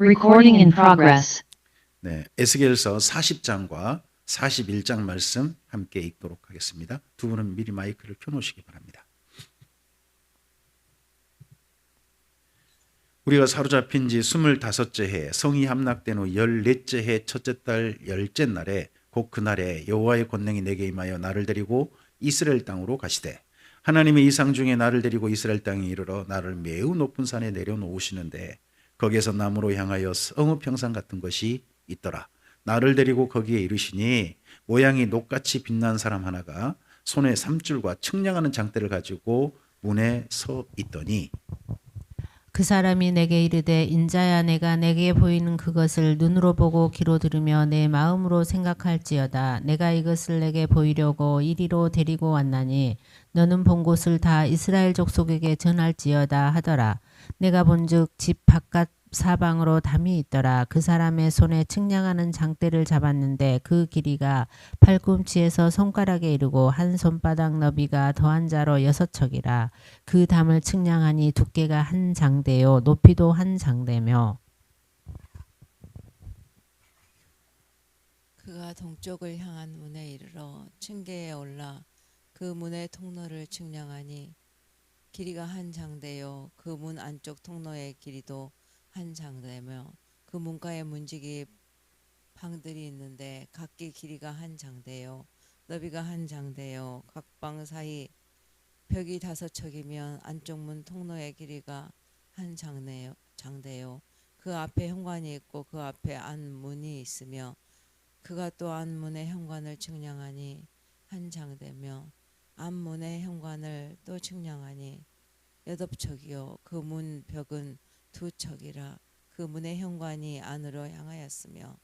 Recording in progress. 네, 에스겔서 40장과 41장 말씀 함께 읽도록 하겠습니다. 두 분은 미리 마이크를 켜놓으시기 바랍니다. 우리가 사로잡힌 지 25째 해 성이 함락된 후 14째 해 첫째 달 10째 날에 곧 그날에 여호와의 권능이 내게 임하여 나를 데리고 이스라엘 땅으로 가시되 하나님의 이상 중에 나를 데리고 이스라엘 땅에 이르러 나를 매우 높은 산에 내려놓으시는데 거기에서 나무로 향하여 성읍 형상 같은 것이 있더라. 나를 데리고 거기에 이르시니 모양이 녹같이 빛난 사람 하나가 손에 삼줄과 측량하는 장대를 가지고 문에 서 있더니 그 사람이 내게 이르되 인자야 내가 내게 보이는 그것을 눈으로 보고 귀로 들으며 내 마음으로 생각할지어다. 내가 이것을 내게 보이려고 이리로 데리고 왔나니 너는 본 곳을 다 이스라엘 족속에게 전할지어다 하더라. 내가 본즉 집 바깥 사방으로 담이 있더라. 그 사람의 손에 측량하는 장대를 잡았는데 그 길이가 팔꿈치에서 손가락에 이르고 한 손바닥 너비가 더한 자로 6척이라. 그 담을 측량하니 두께가 한 장대요 높이도 한 장대며 그가 동쪽을 향한 문에 이르러 층계에 올라 그 문의 통로를 측량하니 길이가 한 장대요 그 문 안쪽 통로의 길이도 한 장대며 그 문가에 문지기 방들이 있는데 각기 길이가 한 장대요 너비가 한 장대요 각 방 사이 벽이 5척이면 안쪽 문 통로의 길이가 한 장대요 그 앞에 현관이 있고 그 앞에 안문이 있으며 그가 또 안문의 현관을 측량하니 한 장대며 안문의 현관을 또 측량하니 8척이요 그 문 벽은 2척이라. 그 문의 현관이 안으로 향하였으며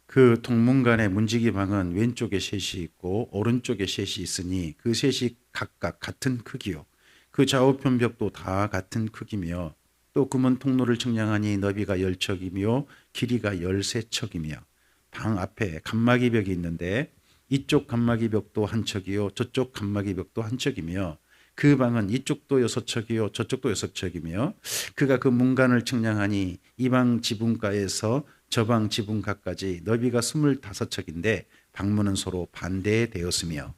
그 동문간의 문지기 방은 왼쪽에 셋이 있고 오른쪽에 셋이 있으니 그 셋이 각각 같은 크기요 그 좌우편 벽도 다 같은 크기며 또 그 문 통로를 측량하니 너비가 10척이며 길이가 13척이며 방 앞에 칸막이 벽이 있는데 이쪽 칸막이 벽도 한 척이요 저쪽 칸막이 벽도 한 척이며 그 방은 이쪽도 6척이요 저쪽도 6척이며 그가 그 문간을 측량하니 이 방 지붕가에서 저 방 지붕가까지 너비가 25척인데 방문은 서로 반대되었으며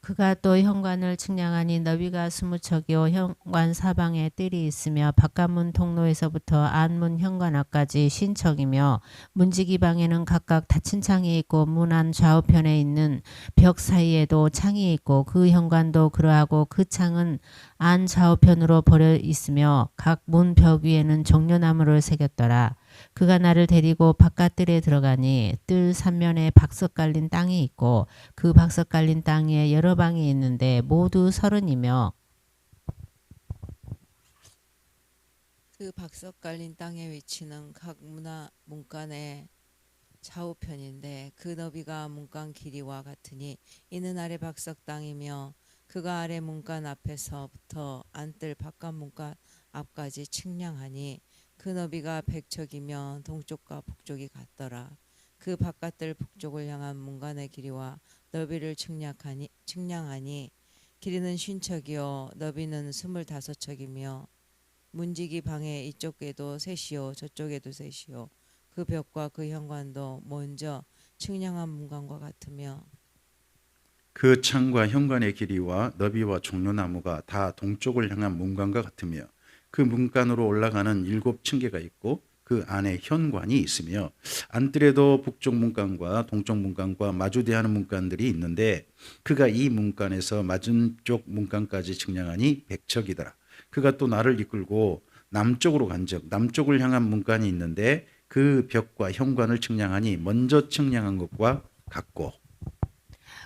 그가 또 현관을 측량하니 너비가 20척이요 현관 사방에 뜰이 있으며 바깥문 통로에서부터 안문 현관 앞까지 50척이며 문지기 방에는 각각 닫힌 창이 있고 문 안 좌우편에 있는 벽 사이에도 창이 있고 그 현관도 그러하고 그 창은 안 좌우편으로 벌여 있으며 각 문 벽 위에는 종려나무를 새겼더라. 그가 나를 데리고 바깥뜰에 들어가니 뜰 삼면에 박석 깔린 땅이 있고 그 박석 깔린 땅에 여러 방이 있는데 모두 30이며 그 박석 깔린 땅의 위치는 각 문간의 좌우편인데 그 너비가 문간 길이와 같으니 이는 아래 박석 땅이며 그가 아래 문간 앞에서부터 안뜰 바깥 문간 앞까지 측량하니 그 너비가 100척이며 동쪽과 북쪽이 같더라. 그 바깥뜰 북쪽을 향한 문간의 길이와 너비를 측량하니 길이는 50척이요 너비는 25척이며 문지기 방의 이쪽에도 셋이요 저쪽에도 셋이요 그 벽과 그 현관도 먼저 측량한 문간과 같으며 그 창과 현관의 길이와 너비와 종려나무가 다 동쪽을 향한 문간과 같으며 그 문간으로 올라가는 7층계가 있고 그 안에 현관이 있으며 안뜰에도 북쪽 문간과 동쪽 문간과 마주대하는 문간들이 있는데 그가 이 문간에서 맞은쪽 문간까지 측량하니 100척이더라. 그가 또 나를 이끌고 남쪽으로 간즉 남쪽을 향한 문간이 있는데 그 벽과 현관을 측량하니 먼저 측량한 것과 같고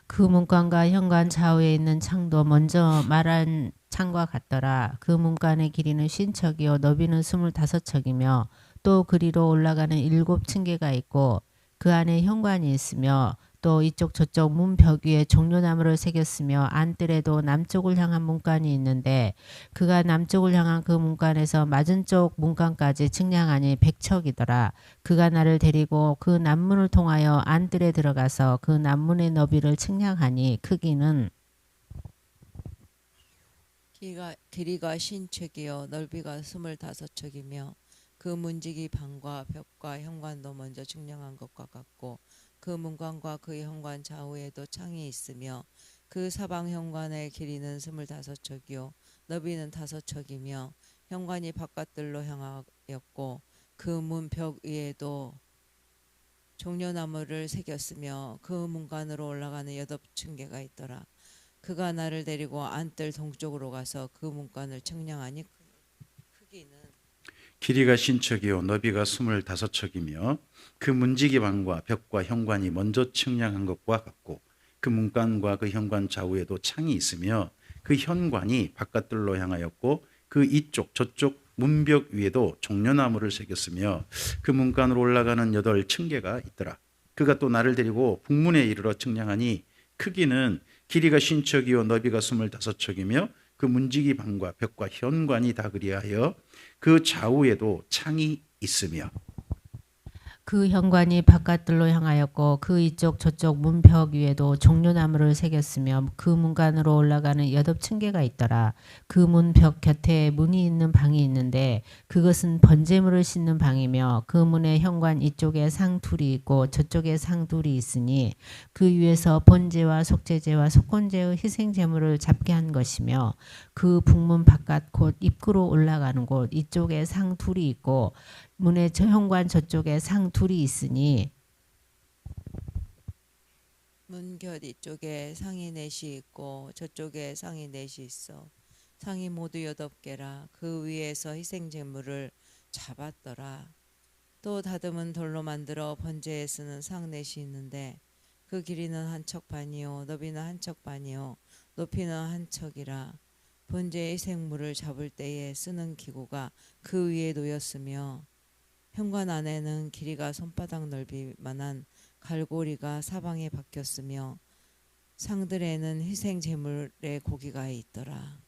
그 문간과 현관 좌우에 있는 창도 먼저 말한 창과 같더라. 그 문간의 길이는 50척이요 너비는 25척이며 또 그리로 올라가는 7층계가 있고 그 안에 현관이 있으며 또 이쪽 저쪽 문 벽 위에 종려나무를 새겼으며 안뜰에도 남쪽을 향한 문간이 있는데 그가 남쪽을 향한 그 문간에서 맞은쪽 문간까지 측량하니 100척이더라. 그가 나를 데리고 그 남문을 통하여 안뜰에 들어가서 그 남문의 너비를 측량하니 크기는 길이가 50척이요 넓이가 25척이며 그 문지기 방과 벽과 현관도 먼저 측량한 것과 같고 그 문관과 그 현관 좌우에도 창이 있으며 그 사방 현관의 길이는 25척이요 너비는 5척이며 현관이 바깥들로 향하였고 그 문 벽 위에도 종려나무를 새겼으며 그 문간으로 올라가는 8층계가 있더라. 그가 나를 데리고 안뜰 동쪽으로 가서 그 문간을 측량하니 크기는 길이가 신척이요 너비가 25척이며 그 문지기 방과 벽과 현관이 먼저 측량한 것과 같고 그 문간과 그 현관 좌우에도 창이 있으며 그 현관이 바깥들로 향하였고 그 이쪽 저쪽 문벽 위에도 종려나무를 새겼으며 그 문간으로 올라가는 8층계가 있더라. 그가 또 나를 데리고 북문에 이르러 측량하니 크기는 길이가 신척이요 너비가 25척이며 그 문지기 방과 벽과 현관이 다 그리하여 그 좌우에도 창이 있으며 그 현관이 바깥들로 향하였고 그 이쪽 저쪽 문벽 위에도 종려나무를 새겼으며 그 문간으로 올라가는 8층계가 있더라. 그 문벽 곁에 문이 있는 방이 있는데 그것은 번제물을 싣는 방이며 그 문의 현관 이쪽에 상 둘이 있고 저쪽에 상 둘이 있으니 그 위에서 번제와 속죄제와 속건제의 희생제물을 잡게 한 것이며 그 북문 바깥 곧 입구로 올라가는 곳 이쪽에 상 둘이 있고 문의 저 현관 저쪽에 상 둘이 있으니 문 곁 이쪽에 상이 넷이 있고 저쪽에 상이 넷이 있어 상이 모두 8개라. 그 위에서 희생제물을 잡았더라. 또 다듬은 돌로 만들어 번제에 쓰는 상 넷이 있는데 그 길이는 1척 반이요 너비는 1척 반이요 높이는 1척이라. 번제의 희생물을 잡을 때에 쓰는 기구가 그 위에 놓였으며 현관 안에는 길이가 손바닥 넓이만한 갈고리가 사방에 박혔으며 상들에는 희생 제물의 고기가 있더라.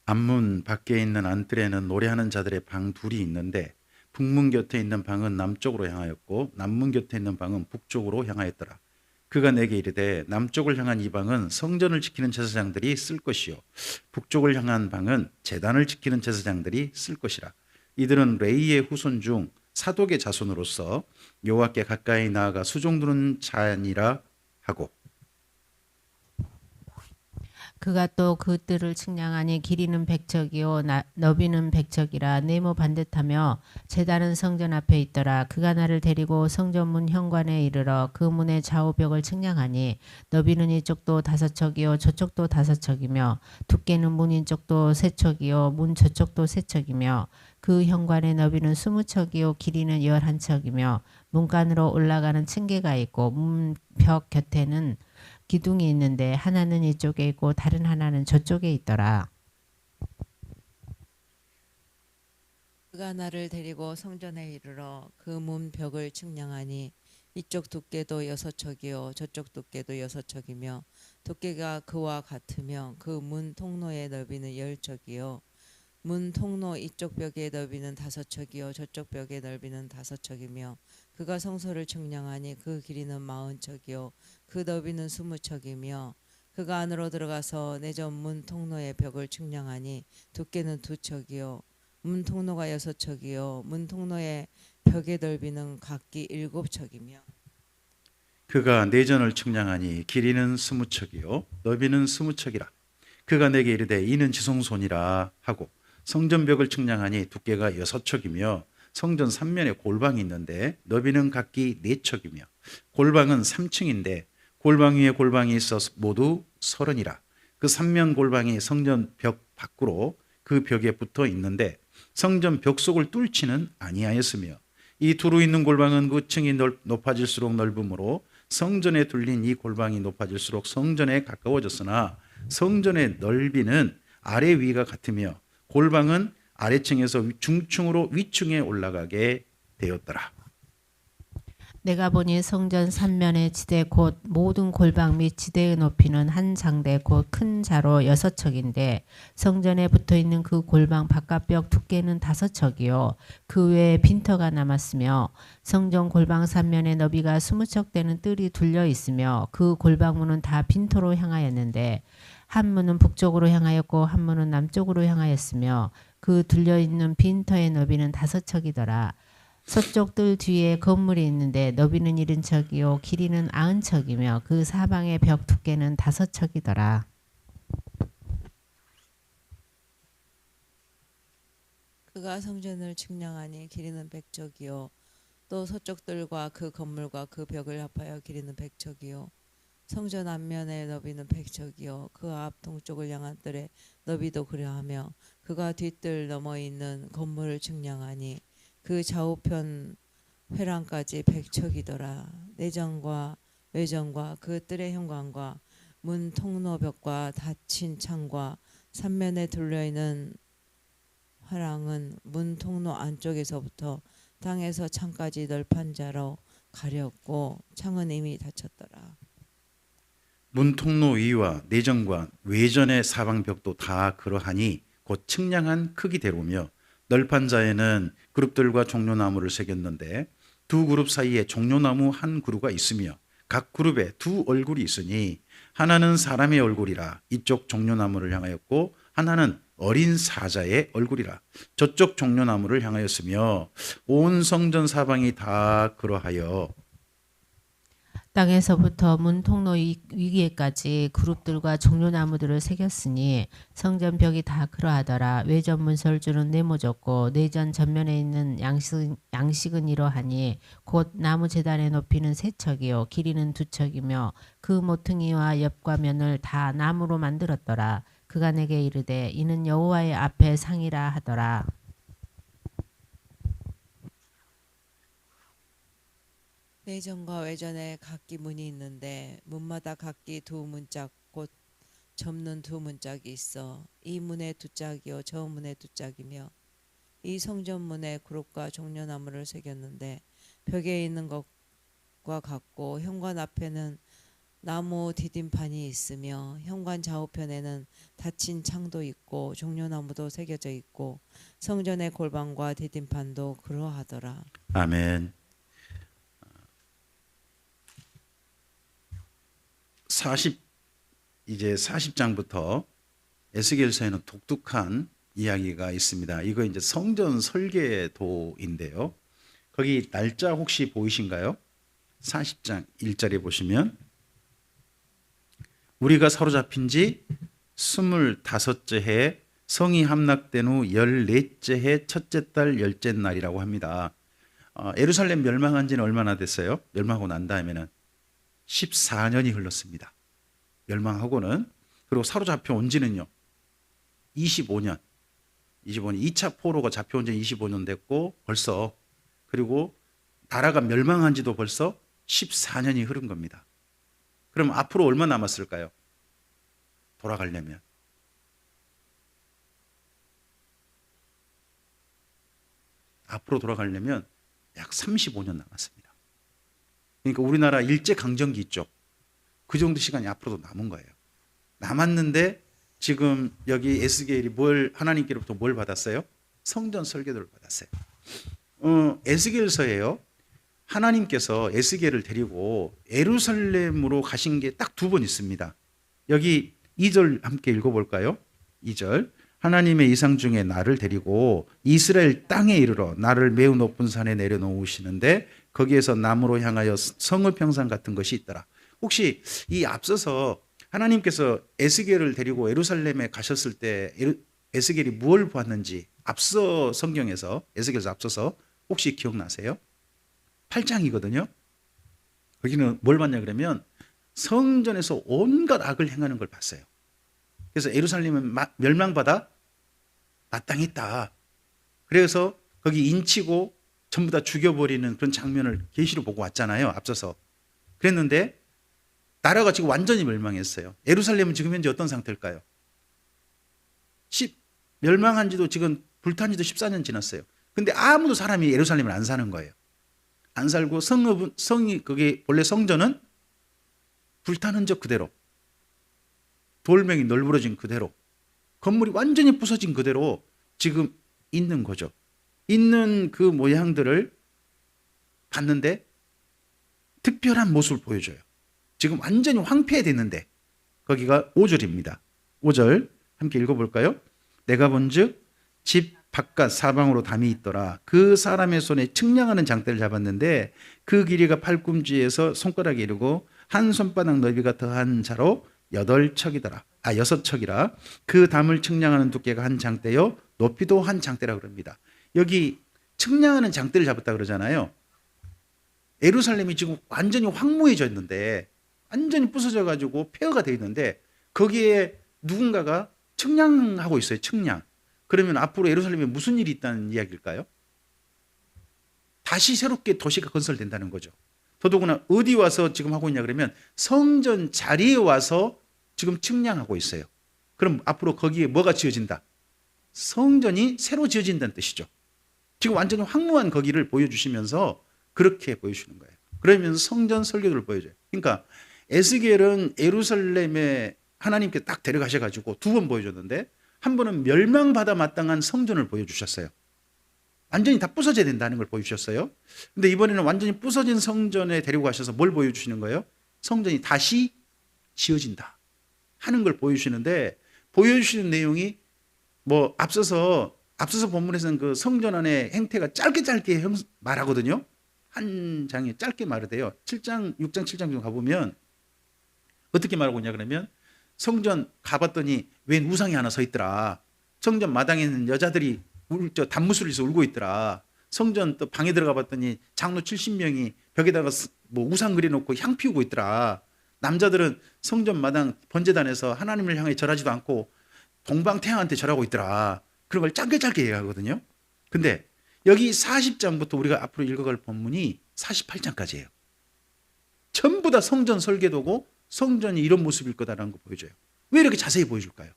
앞문 밖에 있는 안뜰에는 노래하는 자들의 방 둘이 있는데 북문 곁에 있는 방은 남쪽으로 향하였고 남문 곁에 있는 방은 북쪽으로 향하였더라. 그가 내게 이르되 남쪽을 향한 이 방은 성전을 지키는 제사장들이 쓸 것이요 북쪽을 향한 방은 제단을 지키는 제사장들이 쓸 것이라. 이들은 레이의 후손 중 사독의 자손으로서 여호와께 가까이 나아가 수종 두는 자니라 하고 그가 또 그 뜰을 측량하니 길이는 100척이요 너비는 100척이라 네모 반듯하며 제단은 성전 앞에 있더라. 그가 나를 데리고 성전문 현관에 이르러 그 문의 좌우벽을 측량하니 너비는 이쪽도 5척이요 저쪽도 5척이며 두께는 문 이쪽도 3척이요 문 저쪽도 3척이며 그 현관의 너비는 20척이요 길이는 11척이며 문간으로 올라가는 층계가 있고 문벽 곁에는 기둥이 있는데 하나는 이쪽에 있고 다른 하나는 저쪽에 있더라. 그가 나를 데리고 성전에 이르러 그 문 벽을 측량하니 이쪽 두께도 6척이요 저쪽 두께도 6척이며 두께가 그와 같으며 그 문 통로의 넓이는 10척이요 문 통로 이쪽 벽의 넓이는 5척이요 저쪽 벽의 넓이는 5척이며 그가 성소를 측량하니 그 길이는 40척이요 그 너비는 20척이며 그가 안으로 들어가서 내전 문 통로의 벽을 측량하니 두께는 2척이요 문 통로가 6척이요 문 통로의 벽의 넓이는 각기 7척이며 그가 내전을 측량하니 길이는 20척이요 너비는 20척이라. 그가 내게 이르되 이는 지성소니라 하고 성전벽을 측량하니 두께가 6척이며 성전 3면에 골방이 있는데 너비는 각기 4척이며 골방은 3층인데 골방 위에 골방이 있어 모두 30이라. 그 3면 골방이 성전 벽 밖으로 그 벽에 붙어 있는데 성전 벽 속을 뚫지는 아니하였으며 이 두루 있는 골방은 그 층이 높아질수록 넓으므로 성전에 둘린 이 골방이 높아질수록 성전에 가까워졌으나 성전의 넓이는 아래 위가 같으며 골방은 아래층에서 중층으로 위층에 올라가게 되었더라. 내가 보니 성전 3면의 지대 곧 모든 골방 및 지대의 높이는 한 장대 곧 큰 자로 6척인데 성전에 붙어있는 그 골방 바깥벽 두께는 5척이요 그 외에 빈터가 남았으며 성전 골방 3면의 너비가 20척 되는 뜰이 둘려 있으며 그 골방문은 다 빈터로 향하였는데 한 문은 북쪽으로 향하였고 한 문은 남쪽으로 향하였으며 그 둘려있는 빈터의 너비는 5척이더라. 서쪽 뜰 뒤에 건물이 있는데 너비는 70척이요 길이는 90척이며 그 사방의 벽 두께는 5척이더라. 그가 성전을 측량하니 길이는 100척이요 또 서쪽 뜰과 그 건물과 그 벽을 합하여 길이는 100척이요 성전 앞면의 너비는 100척이요 그 앞 동쪽을 향한 뜰의 너비도 그러하며 그가 뒷뜰 너머 있는 건물을 측량하니 그 좌우편 회랑까지 100척이더라. 내전과 외전과 그 뜰의 현관과 문 통로벽과 닫힌 창과 삼면에 둘려있는 화랑은 문 통로 안쪽에서부터 땅에서 창까지 널판 자로 가렸고 창은 이미 닫혔더라. 문 통로 위와 내전과 외전의 사방벽도 다 그러하니 곧 측량한 크기대로며 널판 자에는 그룹들과 종려나무를 새겼는데 두 그룹 사이에 종려나무 한 그루가 있으며 각 그룹에 두 얼굴이 있으니 하나는 사람의 얼굴이라 이쪽 종려나무를 향하였고 하나는 어린 사자의 얼굴이라 저쪽 종려나무를 향하였으며 온 성전 사방이 다 그러하여 땅에서부터 문 통로 위기에까지 그룹들과 종려나무들을 새겼으니 성전 벽이 다 그러하더라. 외전 문설주는 네모졌고 내전 전면에 있는 양식은 이러하니 곧 나무 제단의 높이는 3척이요 길이는 2척이며 그 모퉁이와 옆과 면을 다 나무로 만들었더라. 그가 내게 이르되 이는 여호와의 앞에 상이라 하더라. 내전과 외전에 각기 문이 있는데 문마다 각기 두 문짝 곧 접는 두 문짝이 있어 이 문에 2짝이요 저 문에 2짝이며 이 성전문에 그룹과 종려나무를 새겼는데 벽에 있는 것과 같고 현관 앞에는 나무 디딤판이 있으며 현관 좌우편에는 닫힌 창도 있고 종려나무도 새겨져 있고 성전의 골방과 디딤판도 그러하더라. 아멘. 40장부터 에스겔서에는 독특한 이야기가 있습니다. 이거 이제 성전 설계도인데요. 거기 날짜 혹시 보이신가요? 40장 1절에 보시면 우리가 사로잡힌 지 25째 해 성이 함락된 후 14째 해 첫째 달 10째 날이라고 합니다. 예루살렘 멸망한 지는 얼마나 됐어요? 멸망하고 난 다음에는 14년이 흘렀습니다. 멸망하고는. 그리고 사로잡혀 온 지는요 25년 2차 포로가 잡혀온 지 25년 됐고 벌써 그리고 나라가 멸망한 지도 벌써 14년이 흐른 겁니다. 그럼 앞으로 얼마 남았을까요? 돌아가려면 앞으로 돌아가려면 약 35년 남았습니다. 그러니까 우리나라 일제강점기 있죠. 그 정도 시간이 앞으로도 남은 거예요. 남았는데 지금 여기 에스겔이 하나님께로부터 뭘 받았어요? 성전 설계도를 받았어요. 에스겔서예요. 하나님께서 에스겔을 데리고 예루살렘으로 가신 게 딱 2번 있습니다. 여기 2절 함께 읽어볼까요? 2절 하나님의 이상 중에 나를 데리고 이스라엘 땅에 이르러 나를 매우 높은 산에 내려놓으시는데 거기에서 남으로 향하여 성읍 평상 같은 것이 있더라. 혹시 이 앞서서 하나님께서 에스겔을 데리고 예루살렘에 가셨을 때 에스겔이 무엇을 보았는지 앞서 성경에서 에스겔에서 앞서서 혹시 기억나세요? 8장이거든요. 거기는 뭘 봤냐 그러면 성전에서 온갖 악을 행하는 걸 봤어요. 그래서 예루살렘은 멸망받아 마땅했다. 그래서 거기 인치고 전부 다 죽여버리는 그런 장면을 계시로 보고 왔잖아요. 앞서서. 그랬는데 나라가 지금 완전히 멸망했어요. 예루살렘은 지금 현재 어떤 상태일까요? 멸망한 지도 지금 불탄 지도 14년 지났어요. 근데 아무도 사람이 예루살렘을 안 사는 거예요. 안 살고 성이 그게 원래 성전은 불탄 흔적 그대로 돌멩이 널브러진 그대로 건물이 완전히 부서진 그대로 지금 있는 거죠. 있는 그 모양들을 봤는데 특별한 모습을 보여줘요. 지금 완전히 황폐해됐는데 거기가 5절입니다. 5절 함께 읽어볼까요? 내가 본즉 집 바깥 사방으로 담이 있더라. 그 사람의 손에 측량하는 장대를 잡았는데 그 길이가 팔꿈치에서 손가락에 이르고 한 손바닥 너비가 더한 자로 8척이더라. 6척이라. 그 담을 측량하는 두께가 한 장대요 높이도 한 장대라 그럽니다. 여기 측량하는 장대를 잡았다 그러잖아요. 예루살렘이 지금 완전히 황무해져 있는데, 완전히 부서져 가지고 폐허가 되어 있는데 거기에 누군가가 측량하고 있어요. 측량. 그러면 앞으로 예루살렘에 무슨 일이 있다는 이야기일까요? 다시 새롭게 도시가 건설된다는 거죠. 더더구나 어디 와서 지금 하고 있냐 그러면 성전 자리에 와서 지금 측량하고 있어요. 그럼 앞으로 거기에 뭐가 지어진다? 성전이 새로 지어진다는 뜻이죠. 지금 완전히 황무한 거기를 보여주시면서 그렇게 보여주시는 거예요. 그러면서 성전 설계도를 보여줘요. 그러니까 에스겔은 예루살렘에 하나님께 딱 데려가셔가지고 2번 보여줬는데, 한 번은 멸망받아 마땅한 성전을 보여주셨어요. 완전히 다 부서져야 된다는 걸 보여주셨어요. 근데 이번에는 완전히 부서진 성전에 데리고 가셔서 뭘 보여주시는 거예요? 성전이 다시 지어진다 하는 걸 보여주시는데, 보여주시는 내용이 뭐 앞서서 본문에서는 그 성전 안의 행태가 짧게 말하거든요. 한 장에 짧게 말을 해요. 7장, 6장, 7장 중 가보면 어떻게 말하고 있냐 그러면, 성전 가봤더니 웬 우상이 하나 서 있더라. 성전 마당에 있는 여자들이 단무술을 해서 울고 있더라. 성전 또 방에 들어가 봤더니 장로 70명이 벽에다가 뭐 우상 그려놓고 향 피우고 있더라. 남자들은 성전 마당 번제단에서 하나님을 향해 절하지도 않고 동방태양한테 절하고 있더라. 그런 걸 짧게 얘기하거든요. 근데 여기 40장부터 우리가 앞으로 읽어갈 본문이 48장까지예요. 전부 다 성전 설계도고 성전이 이런 모습일 거다라는 거 보여줘요. 왜 이렇게 자세히 보여줄까요?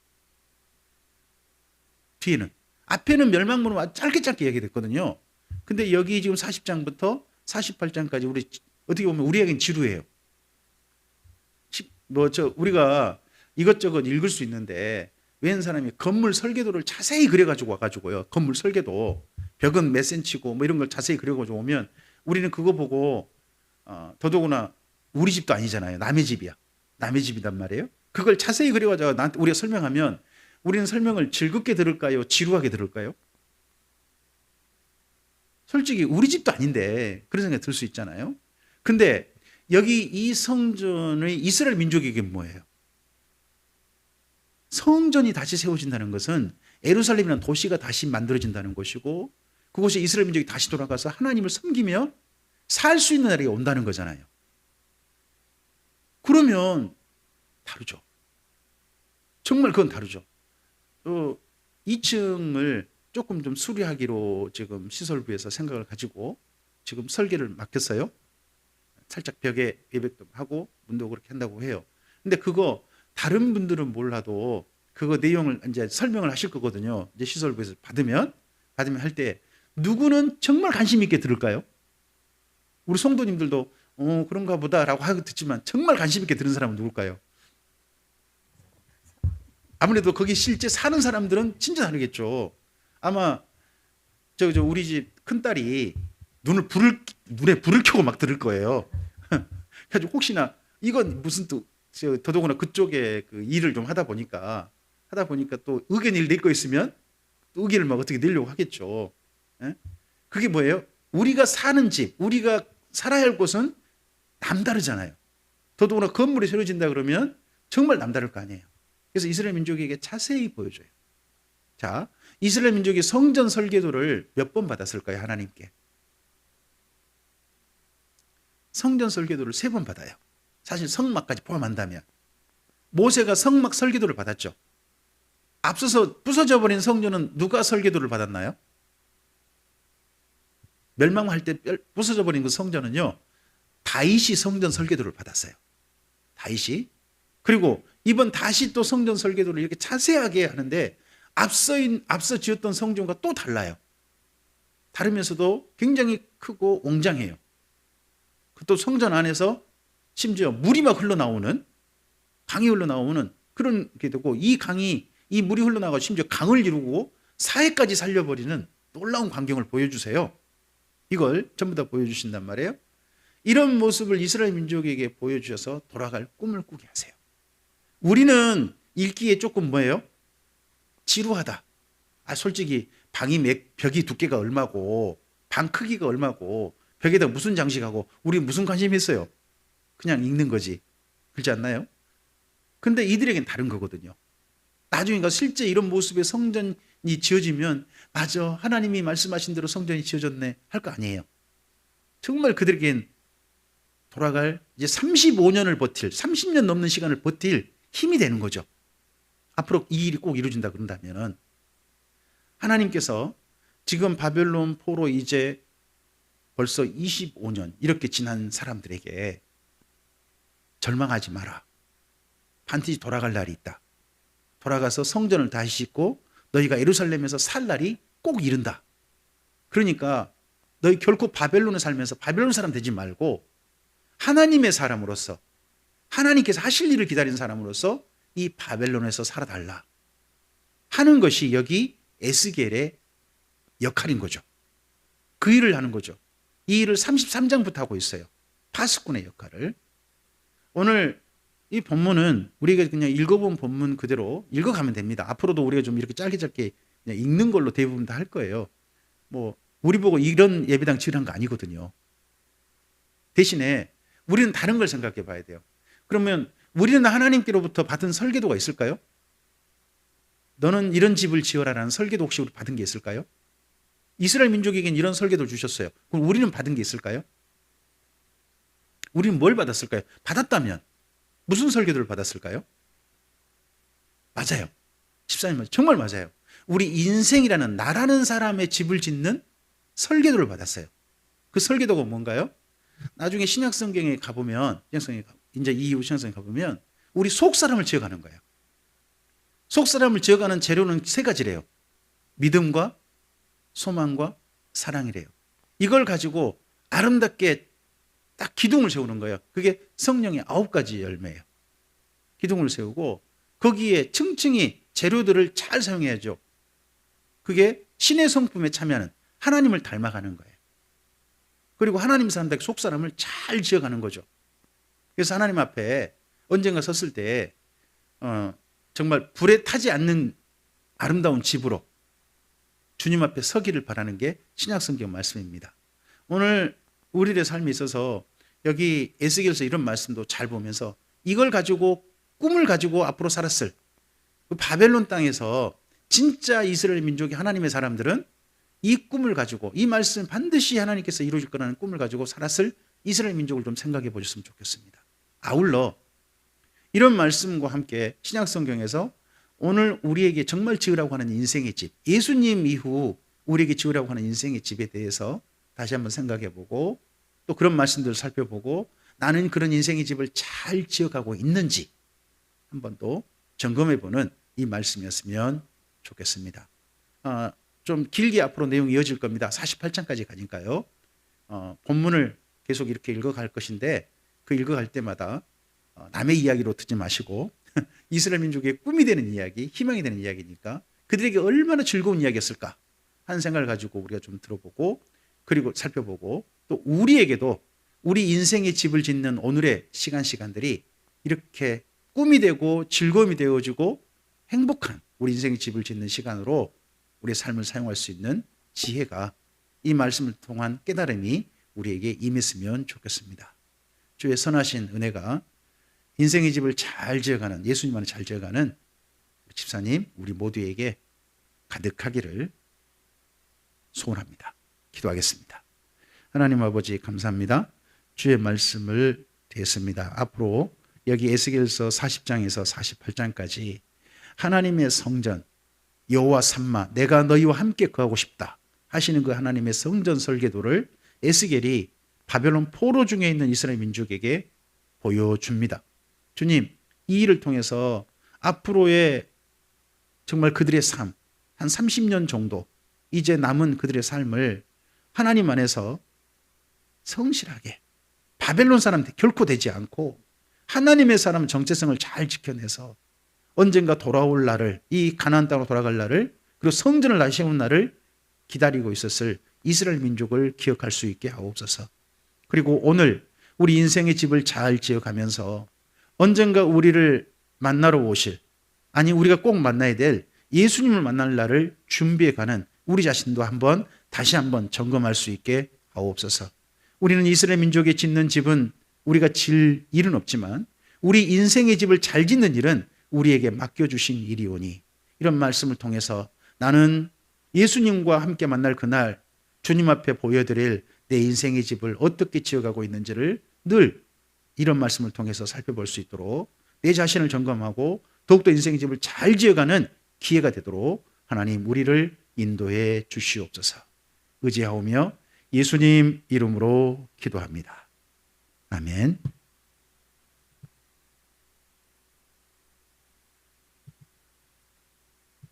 뒤에는. 앞에는 멸망문은 짧게 얘기됐거든요. 근데 여기 지금 40장부터 48장까지 우리 어떻게 보면 우리에겐 지루해요. 우리가 이것저것 읽을 수 있는데 웬 사람이 건물 설계도를 자세히 그려가지고 와가지고요. 건물 설계도 벽은 몇 센치고 뭐 이런 걸 자세히 그려가지고 오면 우리는 그거 보고 더더구나 우리 집도 아니잖아요. 남의 집이야. 남의 집이단 말이에요. 그걸 자세히 그려가지고 나한테 우리가 설명하면 우리는 설명을 즐겁게 들을까요? 지루하게 들을까요? 솔직히 우리 집도 아닌데 그런 생각이 들 수 있잖아요. 근데 여기 이 성전의 이스라엘 민족에게 뭐예요? 성전이 다시 세워진다는 것은 예루살렘이라는 도시가 다시 만들어진다는 것이고, 그곳에 이스라엘 민족이 다시 돌아가서 하나님을 섬기며 살 수 있는 날이 온다는 거잖아요. 그러면 다르죠. 정말 그건 다르죠. 2층을 조금 좀 수리하기로 지금 시설부에서 생각을 가지고 지금 설계를 맡겼어요. 살짝 벽에 예백도 하고 문도 그렇게 한다고 해요. 근데 그거 다른 분들은 몰라도 그거 내용을 이제 설명을 하실 거거든요. 이제 시설부에서 받으면 할 때 누구는 정말 관심 있게 들을까요? 우리 성도님들도 그런가 보다라고 하고 듣지만 정말 관심 있게 들은 사람은 누굴까요? 아무래도 거기 실제 사는 사람들은 진짜 다르겠죠. 아마 우리 집 큰딸이 눈에 불을 켜고 막 들을 거예요. 그래서 혹시나 이건 무슨 또 더더구나 그쪽에 그 일을 좀 하다 보니까 또 의견을 낼 거 있으면 또 의견을 막 어떻게 내려고 하겠죠. 예? 그게 뭐예요? 우리가 사는 집, 우리가 살아야 할 곳은 남다르잖아요. 더더구나 건물이 세워진다 그러면 정말 남다를 거 아니에요. 그래서 이스라엘 민족에게 자세히 보여줘요. 자, 이스라엘 민족이 성전 설계도를 몇 번 받았을까요? 하나님께. 성전 설계도를 3번 받아요. 사실 성막까지 포함한다면. 모세가 성막 설계도를 받았죠. 앞서서 부서져 버린 성전은 누가 설계도를 받았나요? 멸망할 때 부서져 버린 그 성전은요, 다윗이 성전 설계도를 받았어요. 다윗이. 그리고 이번 다시 또 성전 설계도를 이렇게 자세하게 하는데 앞서 지었던 성전과 또 달라요. 다르면서도 굉장히 크고 웅장해요. 또 성전 안에서 심지어 물이 막 흘러나오는, 강이 흘러나오는 그런 게 되고, 이 물이 흘러나가고 심지어 강을 이루고 사해까지 살려버리는 놀라운 광경을 보여주세요. 이걸 전부 다 보여주신단 말이에요. 이런 모습을 이스라엘 민족에게 보여주셔서 돌아갈 꿈을 꾸게 하세요. 우리는 읽기에 조금 뭐예요? 지루하다. 솔직히 벽이 두께가 얼마고 방 크기가 얼마고 벽에다 무슨 장식하고 우리 무슨 관심이 있어요? 그냥 읽는 거지. 그렇지 않나요? 근데 이들에겐 다른 거거든요. 나중에 실제 이런 모습의 성전이 지어지면 맞아, 하나님이 말씀하신 대로 성전이 지어졌네 할 거 아니에요. 정말 그들에겐 돌아갈 이제 35년을 버틸 30년 넘는 시간을 버틸 힘이 되는 거죠. 앞으로 이 일이 꼭 이루어진다 그런다면 하나님께서 지금 바벨론 포로 이제 벌써 25년 이렇게 지난 사람들에게 절망하지 마라. 반드시 돌아갈 날이 있다. 돌아가서 성전을 다시 짓고 너희가 예루살렘에서 살 날이 꼭 이른다. 그러니까 너희 결코 바벨론에 살면서 바벨론 사람 되지 말고 하나님의 사람으로서 하나님께서 하실 일을 기다리는 사람으로서 이 바벨론에서 살아달라 하는 것이 여기 에스겔의 역할인 거죠. 그 일을 하는 거죠. 이 일을 33장부터 하고 있어요. 파수꾼의 역할을. 오늘 이 본문은 우리가 그냥 읽어본 본문 그대로 읽어가면 됩니다. 앞으로도 우리가 좀 이렇게 짧게 그냥 읽는 걸로 대부분 다 할 거예요. 뭐 우리 보고 이런 예배당 지으란 거 아니거든요. 대신에 우리는 다른 걸 생각해 봐야 돼요. 그러면 우리는 하나님께로부터 받은 설계도가 있을까요? 너는 이런 집을 지어라라는 설계도 혹시 우리 받은 게 있을까요? 이스라엘 민족에겐 이런 설계도를 주셨어요. 그럼 우리는 받은 게 있을까요? 우리는 뭘 받았을까요? 받았다면 무슨 설계도를 받았을까요? 맞아요. 집사님 정말 맞아요. 우리 인생이라는 나라는 사람의 집을 짓는 설계도를 받았어요. 그 설계도가 뭔가요? 나중에 신약성경에 가보면 이제 이후 신약성경에 가보면 우리 속사람을 지어가는 거예요. 속사람을 지어가는 재료는 세 가지래요. 믿음과 소망과 사랑이래요. 이걸 가지고 아름답게 딱 기둥을 세우는 거예요. 그게 성령의 9가지 열매예요. 기둥을 세우고 거기에 층층이 재료들을 잘 사용해야죠. 그게 신의 성품에 참여하는 하나님을 닮아가는 거예요. 그리고 하나님 사람들에게 속사람을 잘 지어가는 거죠. 그래서 하나님 앞에 언젠가 섰을 때 정말 불에 타지 않는 아름다운 집으로 주님 앞에 서기를 바라는 게 신약성경 말씀입니다. 오늘 우리의 삶에 있어서 여기 에스겔서 이런 말씀도 잘 보면서 이걸 가지고 꿈을 가지고 앞으로 살았을 그 바벨론 땅에서 진짜 이스라엘 민족이 하나님의 사람들은 이 꿈을 가지고 이 말씀 반드시 하나님께서 이루어질 거라는 꿈을 가지고 살았을 이스라엘 민족을 좀 생각해 보셨으면 좋겠습니다. 아울러 이런 말씀과 함께 신약성경에서 오늘 우리에게 정말 지으라고 하는 인생의 집, 예수님 이후 우리에게 지으라고 하는 인생의 집에 대해서 다시 한번 생각해 보고 또 그런 말씀들을 살펴보고 나는 그런 인생의 집을 잘 지어가고 있는지 한번 또 점검해 보는 이 말씀이었으면 좋겠습니다. 좀 길게 앞으로 내용이 이어질 겁니다. 48장까지 가니까요. 본문을 계속 이렇게 읽어갈 것인데 그 읽어갈 때마다 남의 이야기로 듣지 마시고 이스라엘 민족의 꿈이 되는 이야기, 희망이 되는 이야기니까 그들에게 얼마나 즐거운 이야기였을까 하는 생각을 가지고 우리가 좀 들어보고 그리고 살펴보고 또 우리에게도 우리 인생의 집을 짓는 오늘의 시간들이 이렇게 꿈이 되고 즐거움이 되어지고 행복한 우리 인생의 집을 짓는 시간으로 우리의 삶을 사용할 수 있는 지혜가 이 말씀을 통한 깨달음이 우리에게 임했으면 좋겠습니다. 주의 선하신 은혜가 인생의 집을 잘 지어가는 예수님 안에 잘 지어가는 집사님 우리 모두에게 가득하기를 소원합니다. 기도하겠습니다. 하나님 아버지 감사합니다. 주의 말씀을 드렸습니다. 앞으로 여기 에스겔서 40장에서 48장까지 하나님의 성전 여호와 삼마 내가 너희와 함께 거하고 싶다 하시는 그 하나님의 성전 설계도를 에스겔이 바벨론 포로 중에 있는 이스라엘 민족에게 보여줍니다. 주님, 이 일을 통해서 앞으로의 정말 그들의 삶, 한 30년 정도 이제 남은 그들의 삶을 하나님 안에서 성실하게 바벨론 사람 결코 되지 않고 하나님의 사람 정체성을 잘 지켜내서 언젠가 돌아올 날을 이 가나안 땅으로 돌아갈 날을 그리고 성전을 다시 세운 날을 기다리고 있었을 이스라엘 민족을 기억할 수 있게 하옵소서. 그리고 오늘 우리 인생의 집을 잘 지어가면서 언젠가 우리를 만나러 오실 아니 우리가 꼭 만나야 될 예수님을 만날 날을 준비해가는 우리 자신도 다시 한번 점검할 수 있게 하옵소서. 우리는 이스라엘 민족이 짓는 집은 우리가 질 일은 없지만 우리 인생의 집을 잘 짓는 일은 우리에게 맡겨주신 일이오니, 이런 말씀을 통해서 나는 예수님과 함께 만날 그날 주님 앞에 보여드릴 내 인생의 집을 어떻게 지어가고 있는지를 늘 이런 말씀을 통해서 살펴볼 수 있도록 내 자신을 점검하고 더욱더 인생의 집을 잘 지어가는 기회가 되도록 하나님 우리를 인도해 주시옵소서. 의지하오며 예수님 이름으로 기도합니다. 아멘.